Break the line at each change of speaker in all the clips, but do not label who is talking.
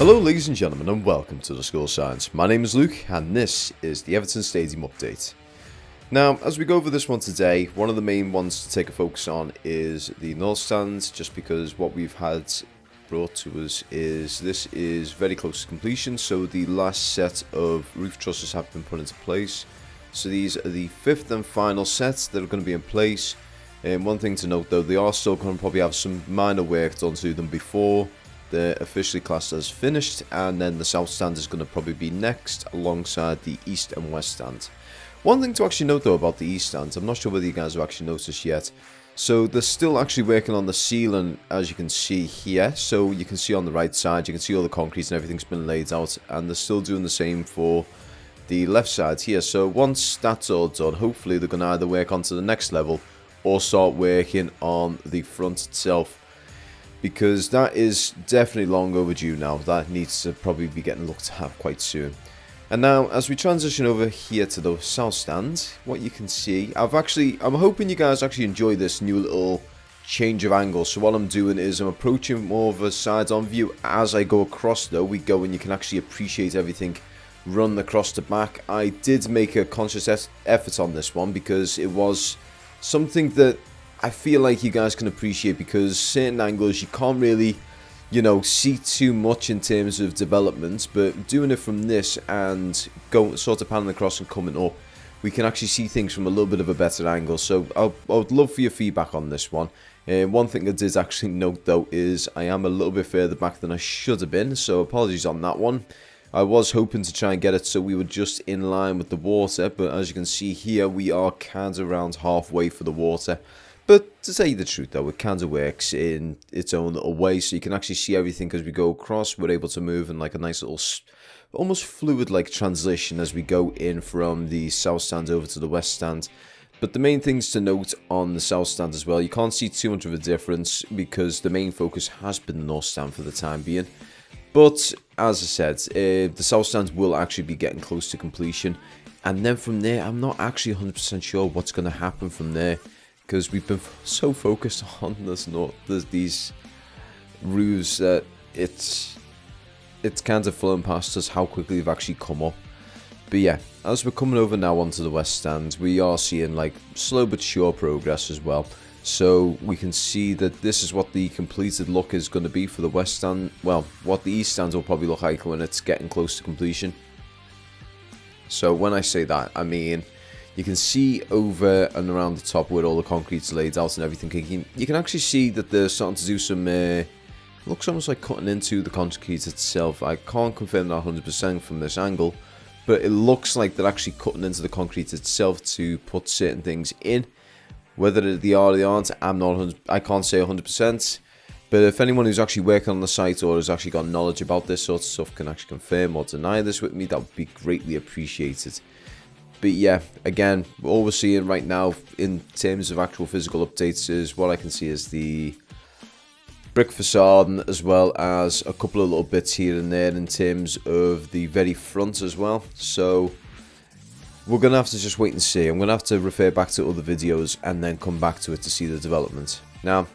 Hello ladies and gentlemen and welcome to the School Science. My name is Luke and this is the Everton Stadium update. Now, as we go over this one today, one of the main ones to take a focus on is the North Stand, just because what we've had brought to us is this is very close to completion, so the last set of roof trusses have been put into place. So these are the fifth and final sets that are going to be in place. And one thing to note though, they are still going to probably have some minor work done to them before they're officially classed as finished, and then the South Stand is going to probably be next alongside the East and West Stand. One thing to actually note though about the East Stand, I'm not sure whether you guys have actually noticed yet, so they're still actually working on the ceiling, as you can see here. So you can see on the right side, you can see all the concrete and everything's been laid out, and they're still doing the same for the left side here. So once that's all done, hopefully they're going to either work onto the next level or start working on the front itself, because that is definitely long overdue now. That needs to probably be getting looked at quite soon. And now, as we transition over here to the South Stand, what you can see, I'm hoping you guys actually enjoy this new little change of angle. So what I'm doing is I'm approaching more of a side-on view. As I go across though, we go and you can actually appreciate everything run across the back. I did make a conscious effort on this one because it was something that I feel like you guys can appreciate, because certain angles you can't really, see too much in terms of development, but doing it from this and going sort of panning across and coming up, we can actually see things from a little bit of a better angle. So I would love for your feedback on this one. One thing I did actually note though is I am a little bit further back than I should have been, so apologies on that one. I was hoping to try and get it so we were just in line with the water, but as you can see here, we are kind of around halfway for the water. But to tell you the truth though, it kind of works in its own little way, so you can actually see everything as we go across. We're able to move in like a nice little, almost fluid-like transition as we go in from the South Stand over to the West Stand. But the main things to note on the South Stand as well, you can't see too much of a difference because the main focus has been the North Stand for the time being. But as I said, the South Stand will actually be getting close to completion. And then from there, I'm not actually 100% sure what's going to happen from there, because we've been so focused on these roofs that it's kind of flown past us how quickly we've actually come up. But yeah, as we're coming over now onto the West Stand, we are seeing like slow but sure progress as well. So we can see that this is what the completed look is going to be for the West Stand. Well, what the East Stand will probably look like when it's getting close to completion. So when I say that, I mean, you can see over and around the top where all the concrete's laid out and everything. You can actually see that they're starting to do some, looks almost like cutting into the concrete itself. I can't confirm that 100% from this angle, but it looks like they're actually cutting into the concrete itself to put certain things in. Whether they are or they aren't, I can't say 100%. But if anyone who's actually working on the site or has actually got knowledge about this sort of stuff can actually confirm or deny this with me, that would be greatly appreciated. But yeah, again, all we're seeing right now in terms of actual physical updates is what I can see is the brick facade, as well as a couple of little bits here and there in terms of the very front as well. So we're going to have to just wait and see. I'm going to have to refer back to other videos and then come back to it to see the development. Now,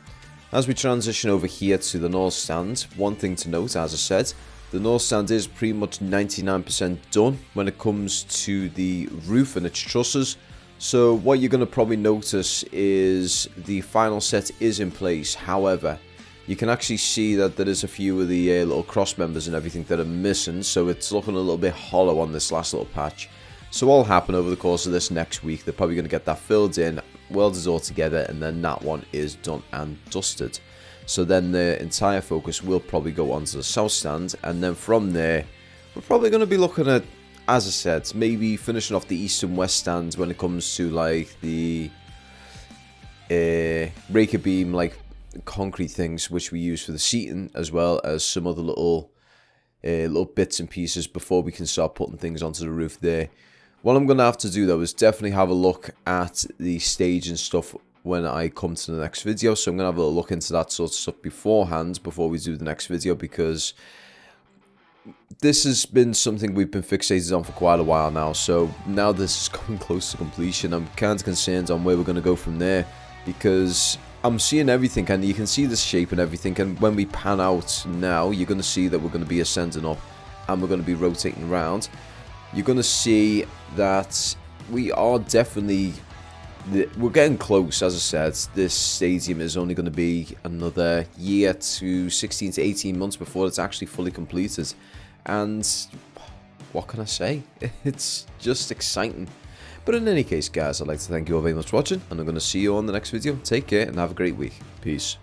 as we transition over here to the North Stand, one thing to note, as I said, the North Stand is pretty much 99% done when it comes to the roof and its trusses. So what you're going to probably notice is the final set is in place. However, you can actually see that there is a few of the little cross members and everything that are missing. So it's looking a little bit hollow on this last little patch. So what will happen over the course of this next week, they're probably going to get that filled in, welded all together, and then that one is done and dusted. So then the entire focus will probably go onto the South Stand, and then from there, we're probably going to be looking at, as I said, maybe finishing off the East and West Stands when it comes to like the raker beam, like concrete things which we use for the seating, as well as some other little bits and pieces before we can start putting things onto the roof there. What I'm going to have to do though is definitely have a look at the stage and stuff when I come to the next video. So I'm going to have a look into that sort of stuff beforehand before we do the next video, because this has been something we've been fixated on for quite a while now. So now this is coming close to completion, I'm kind of concerned on where we're going to go from there, because I'm seeing everything, and you can see the shape and everything, and when we pan out now, you're going to see that we're going to be ascending up, and we're going to be rotating around. You're going to see that we are definitely... We're getting close, as I said. This stadium is only going to be another year to 16 to 18 months before it's actually fully completed. And what can I say? It's just exciting. But in any case, guys, I'd like to thank you all very much for watching, and I'm going to see you on the next video. Take care and have a great week. Peace.